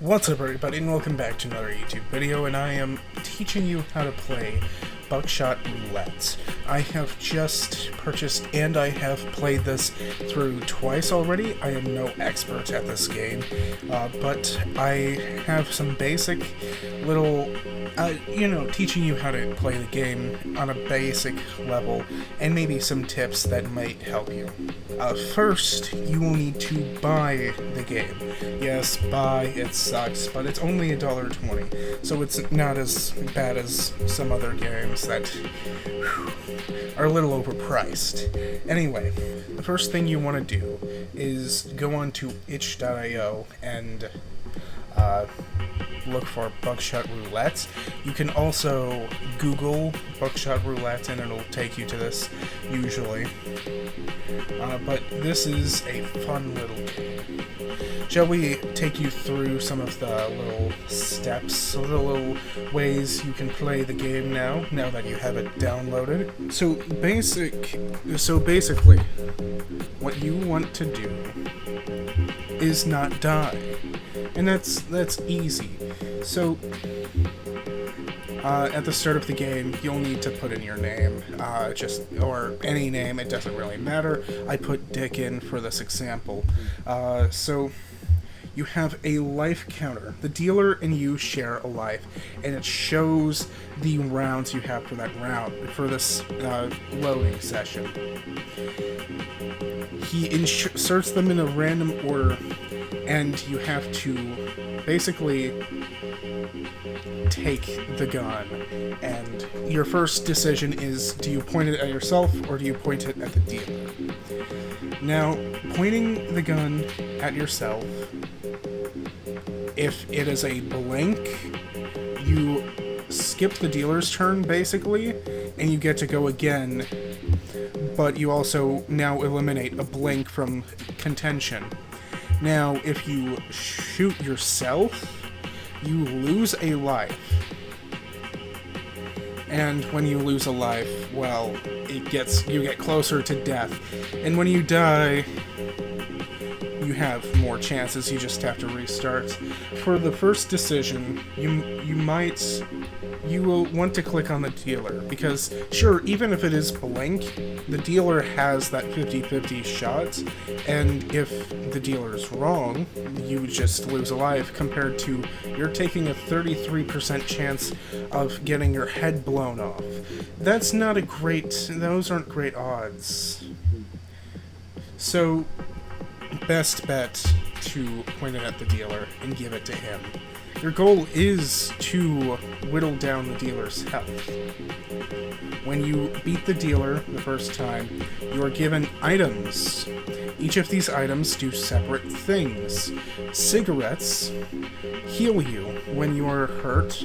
What's up everybody and welcome back to another YouTube video, and I am teaching you how to play Buckshot Roulette. I have just purchased and I have played this through twice already. I am no expert at this game, but I have some basic little, teaching you how to play the game on a basic level, and maybe some tips that might help you. First, you will need to buy the game. Yes, buy, it sucks, but it's only $1.20, so it's not as bad as some other games that are a little overpriced. Anyway, the first thing you want to do is go on to itch.io and look for Buckshot Roulette. You can also Google Buckshot Roulette and it'll take you to this, usually. But this is a fun little game. Shall we take you through some of the little steps, the little ways you can play the game now that you have it downloaded? So basically, what you want to do is not die. And that's easy. So, at the start of the game, you'll need to put in your name, or any name, it doesn't really matter. I put Dick in for this example. So, you have a life counter. The dealer and you share a life, and it shows the rounds you have for that round, for this loading session. He inserts them in a random order, and you have to basically take the gun. And your first decision is, do you point it at yourself or do you point it at the dealer? Now, pointing the gun at yourself, if it is a blank, you skip the dealer's turn, basically, and you get to go again, but you also now eliminate a blank from contention. Now, if you shoot yourself, you lose a life. And when you lose a life, well, you get closer to death. And when you die, you have more chances, you just have to restart. For the first decision, you will want to click on the dealer, because sure, even if it is blank, the dealer has that 50-50 shot, and if the dealer's wrong, you just lose a life, compared to you're taking a 33% chance of getting your head blown off. Those aren't great odds. So, best bet to point it at the dealer and give it to him. Your goal is to whittle down the dealer's health. When you beat the dealer the first time, you are given items. Each of these items do separate things. Cigarettes heal you when you are hurt.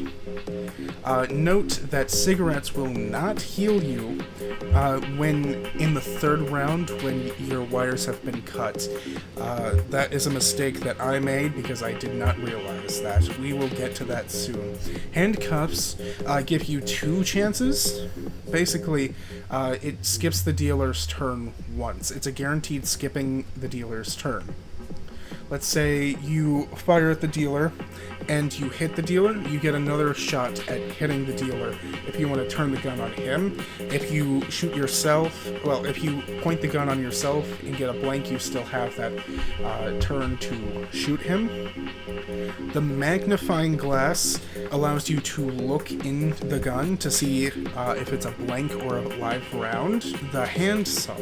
Note that cigarettes will not heal you when in the third round when your wires have been cut. That is a mistake that I made because I did not realize that. We will get to that soon. Handcuffs give you 2 chances. Basically, it skips the dealer's turn once. It's a guaranteed skipping the dealer's turn. Let's say you fire at the dealer and you hit the dealer, you get another shot at hitting the dealer if you want to turn the gun on him. If you shoot yourself, if you point the gun on yourself and get a blank, you still have that turn to shoot him. The magnifying glass allows you to look in the gun to see if it's a blank or a live round. The handsaw.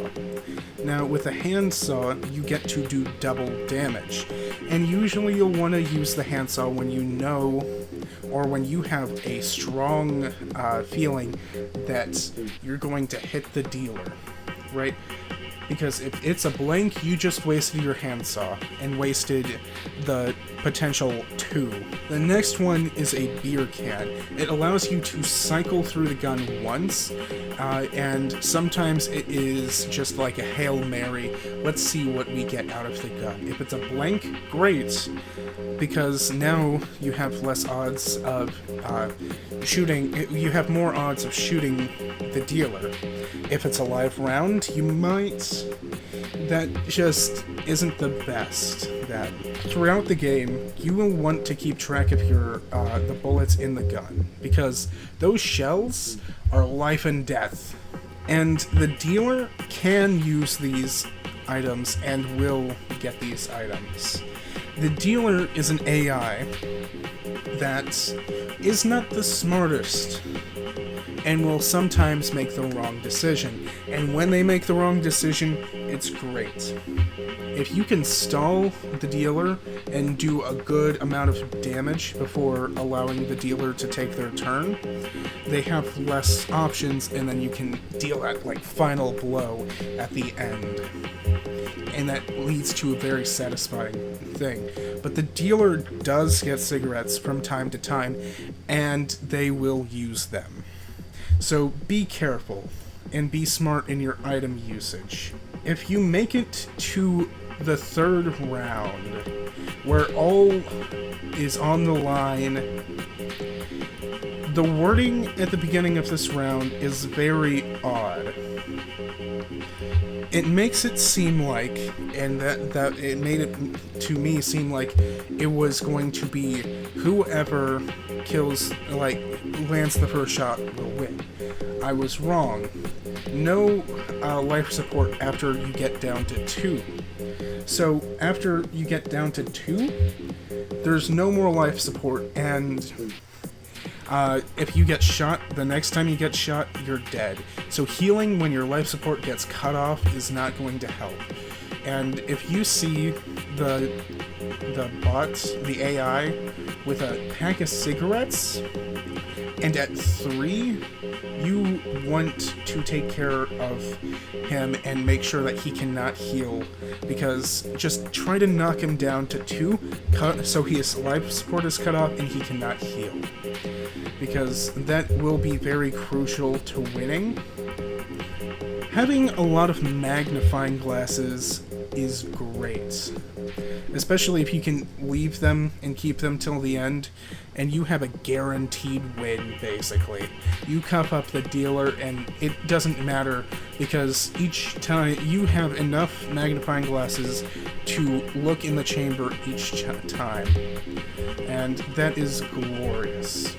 Now, with a handsaw, you get to do double damage. And usually you'll want to use the handsaw when you know, or when you have a strong feeling that you're going to hit the dealer, right? Because if it's a blank, you just wasted your handsaw and wasted the potential 2. The next one is a beer can. It allows you to cycle through the gun once, and sometimes it is just like a Hail Mary. Let's see what we get out of the gun. If it's a blank, great. because now you have less odds of shooting. You have more odds of shooting the dealer. If it's a live round, you might. That just isn't the best. That throughout the game, you will want to keep track of your the bullets in the gun, because those shells are life and death, and the dealer can use these items and will get these items. The dealer is an AI that is not the smartest and will sometimes make the wrong decision. And when they make the wrong decision, it's great. If you can stall the dealer and do a good amount of damage before allowing the dealer to take their turn, they have less options, and then you can deal that like final blow at the end. And that leads to a very satisfying thing. But the dealer does get cigarettes from time to time, and they will use them. So be careful, and be smart in your item usage. If you make it to the third round, where all is on the line, the wording at the beginning of this round is very odd. It makes it seem like, and that it made it to me seem like it was going to be whoever kills, like, lands the first shot will win. I was wrong. No life support after you get down to 2. So after you get down to 2, there's no more life support, and if you get shot, the next time you get shot, you're dead. So healing when your life support gets cut off is not going to help. And if you see the bot, the AI, with a pack of cigarettes, and at 3, you want to take care of him and make sure that he cannot heal, because just try to knock him down to 2, so his life support is cut off and he cannot heal, because that will be very crucial to winning. Having a lot of magnifying glasses is great, especially if you can leave them and keep them till the end, and you have a guaranteed win, basically. You cuff up the dealer, and it doesn't matter, because each time you have enough magnifying glasses to look in the chamber each time, and that is glorious.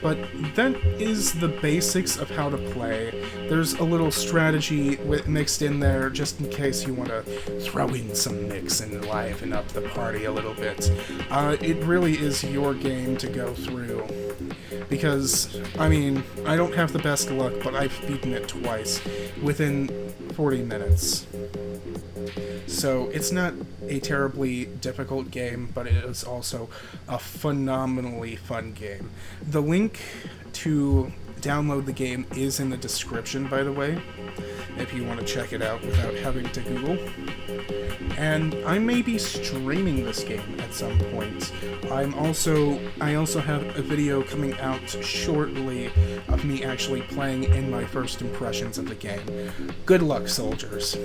But that is the basics of how to play. There's a little strategy mixed in there, just in case you want to throw in some mix and liven up the party a little bit. It really is your game to go through, because, I mean, I don't have the best luck, but I've beaten it twice within 40 minutes. So it's not a terribly difficult game, but it is also a phenomenally fun game. The link to download the game is in the description, by the way, if you want to check it out without having to Google. And I may be streaming this game at some point. I also have a video coming out shortly of me actually playing in my first impressions of the game. Good luck, soldiers.